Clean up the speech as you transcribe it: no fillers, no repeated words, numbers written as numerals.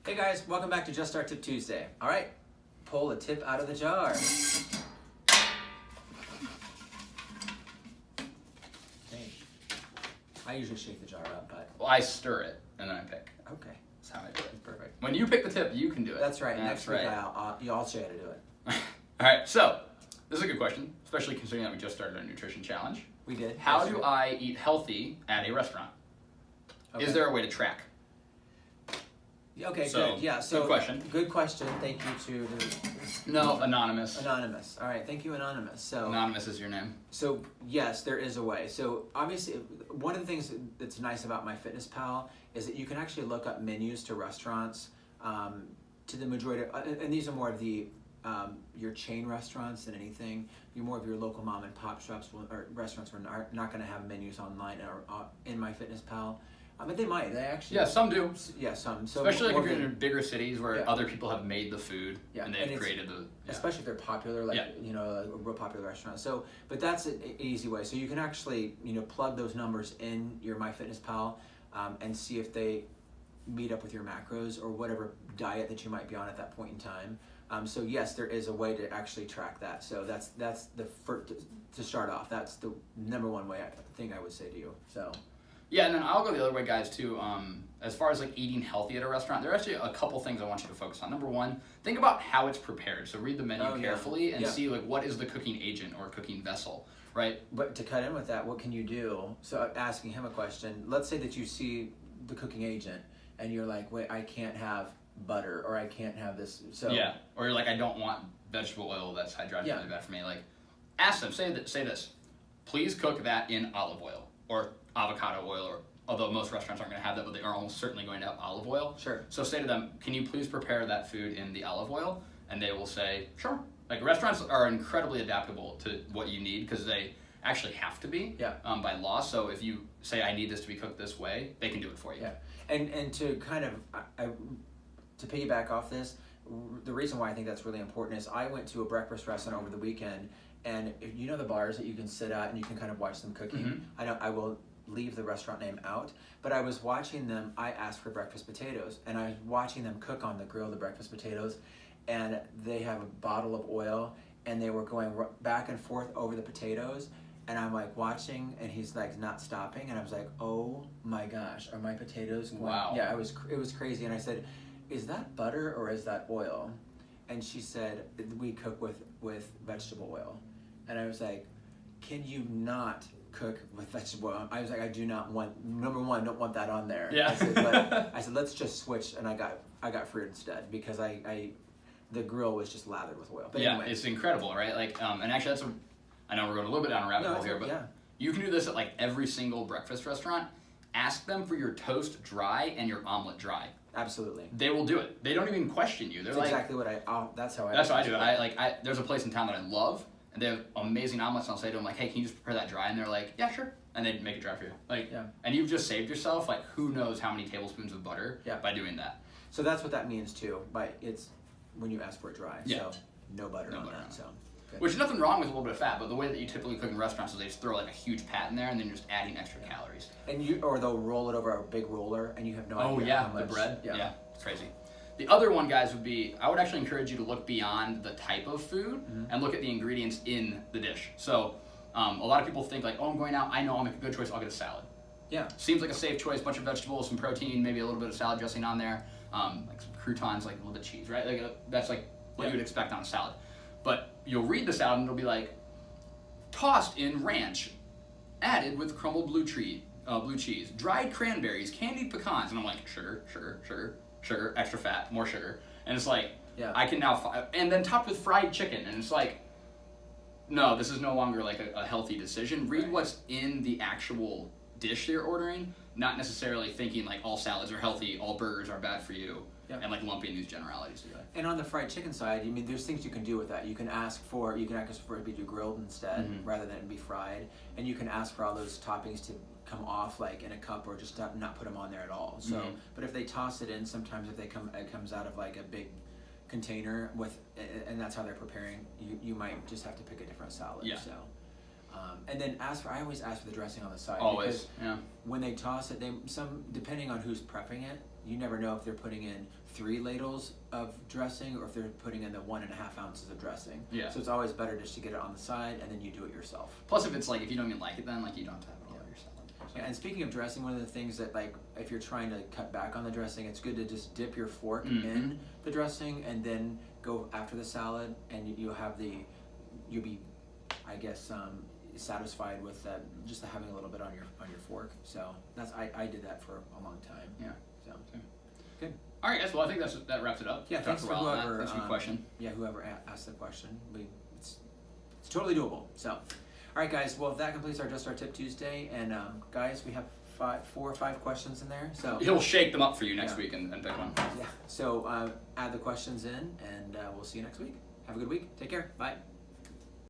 Hey guys, welcome back to Just Start Tip Tuesday. All right, pull a tip out of the jar. Hey, I usually shake the jar up, but Well, I stir it and then I pick. okay, That's how I do it. perfect. When you pick the tip, you can do it. That's right. That's Next week, right. I'll show you how to do it. All right, so this is a good question, especially considering that we just started a nutrition challenge. We did. How Yes, do sir. I eat healthy at a restaurant? Okay. Is there a way to track? Okay, So, good. Yeah. So good question. Good question. Thank you to No, anonymous. Anonymous. All right. Thank you, Anonymous. So. Anonymous is your name. So yes, there is a way. So obviously, one of the things that's nice about MyFitnessPal is that you can actually look up menus to restaurants. To the majority, and these are more of the your chain restaurants than anything. You're more of your local mom and pop shops or restaurants are not going to have menus online or in MyFitnessPal. But they might. They actually. Yeah, some do. Yeah, some. So Especially like more if you're than- in bigger cities where Yeah. other people have made the food Yeah, and and they've it's- created the. Yeah. Especially if they're popular, like Yeah. a real popular restaurant. So, but that's an easy way. So you can actually plug those numbers in your MyFitnessPal and see if they meet up with your macros or whatever diet that you might be on at that point in time. So yes, there is a way to actually track that. So that's the first to start off. That's the number one thing I would say to you. So. Yeah, and then I'll go the other way, guys, too. As far as like eating healthy at a restaurant, there are actually a couple things I want you to focus on. Number one, think about how it's prepared. So read the menu Oh, yeah. carefully and Yeah. see like what is the cooking agent or cooking vessel, right? But to cut in with that, what can you do? So asking him a question. Let's say that you see the cooking agent and you're like, wait, I can't have butter or I can't have this. So Yeah, or you're like, I don't want vegetable oil that's hydrogenated Yeah. really bad for me. Like, ask them, say this, please cook that in olive oil or avocado oil, or although most restaurants aren't going to have that, but they are almost certainly going to have olive oil. Sure. So say to them, can you please prepare that food in the olive oil? And they will say, sure. Like restaurants are incredibly adaptable to what you need because they actually have to be Yeah. by law. So if you say, I need this to be cooked this way, they can do it for you. Yeah. And to kind of to piggyback off this, the reason why I think that's really important is I went to a breakfast restaurant over the weekend, and if you know the bars that you can sit at and you can kind of watch them cooking. I will leave the restaurant name out, but I was watching them. I asked for breakfast potatoes, and I was watching them cook on the grill the breakfast potatoes, and they have a bottle of oil, and they were going back and forth over the potatoes. And I'm like watching, and he's like not stopping, and I was like, "Oh my gosh, are my potatoes going?" Wow. Yeah, it was crazy. And I said, "Is that butter or is that oil?" And she said, "We cook with vegetable oil." And I was like, "Can you not cook with vegetable oil?" I was like, "I do not want. Number one, don't want that on there." Yeah. I said, "Let's just switch." And I got fruit instead because the grill was just lathered with oil. But Yeah, anyway, it's incredible, right? Like, and actually, I know we're going a little bit down a rabbit No, hole here, but yeah. you can do this at like every single breakfast restaurant. Ask them for your toast dry and your omelet dry. absolutely. They will do it. They don't even question you. They're That's like, exactly what that's how I do it. There's a place in town that I love, and they have amazing omelets. And I'll say to them like, hey, can you just prepare that dry? And they're like, yeah, sure. And they make it dry for you. Like, Yeah. And you've just saved yourself like who knows how many tablespoons of butter Yeah. by doing that. So that's what that means too. But it's when you ask for it dry. Yeah. So no butter on butter that. on it. So. Good. Which is nothing wrong with a little bit of fat, but the way that you typically cook in restaurants is they just throw like a huge pat in there, and then you're just adding extra calories. Or they'll roll it over a big roller, and you have no idea. Oh yeah, how the much, bread. Yeah. Yeah, it's crazy. The other one, guys, would be I would actually encourage you to look beyond the type of food and look at the ingredients in the dish. So a lot of people think like, oh, I'm going out, I know I'll make a good choice, I'll get a salad. Yeah. Seems like a safe choice, bunch of vegetables, some protein, maybe a little bit of salad dressing on there, like some croutons, like a little bit of cheese, right? Like that's like what you would expect on a salad. But you'll read the salad and it'll be like, tossed in ranch, added with crumbled blue cheese, dried cranberries, candied pecans, and I'm like, sugar, extra fat, more sugar, and it's like, Yeah. I can now, and then topped with fried chicken, and it's like, no, this is no longer like a healthy decision. Read Right. what's in the actual dish you're ordering, not necessarily thinking like all salads are healthy, all burgers are bad for you, Yeah. and like lumping these generalities together. And on the fried chicken side, there's things you can do with that. You can ask for it to be grilled instead rather than be fried, and you can ask for all those toppings to come off like in a cup or just not put them on there at all. So, but if they toss it in, sometimes if it comes out of like a big container and that's how they're preparing, you might just have to pick a different salad. Yeah. So. And then I always ask for the dressing on the side. Always, Because yeah. when they toss it, depending on who's prepping it, you never know if they're putting in 3 ladles of dressing or if they're putting in the 1.5 ounces of dressing. Yeah. So it's always better just to get it on the side and then you do it yourself. Plus, if it's like, if you don't even like it, then like you don't have to have it all over your salad. So. Yeah, and speaking of dressing, one of the things that, like, if you're trying to cut back on the dressing, it's good to just dip your fork in the dressing and then go after the salad, and you'll be, I guess, satisfied with just having a little bit on your fork. So I did that for a long time. Yeah. So good. All right, guys. Well, I think that wraps it up. Yeah. Thanks for That. whoever. Thanks for your question. Yeah, whoever asked the question. It's totally doable. So, all right, guys. Well, that completes our Just Our Tip Tuesday, and guys, we have 4 or 5 questions in there. So He'll shake them up for you next week and pick one. yeah. So add the questions in, and we'll see you next week. Have a good week. Take care. Bye.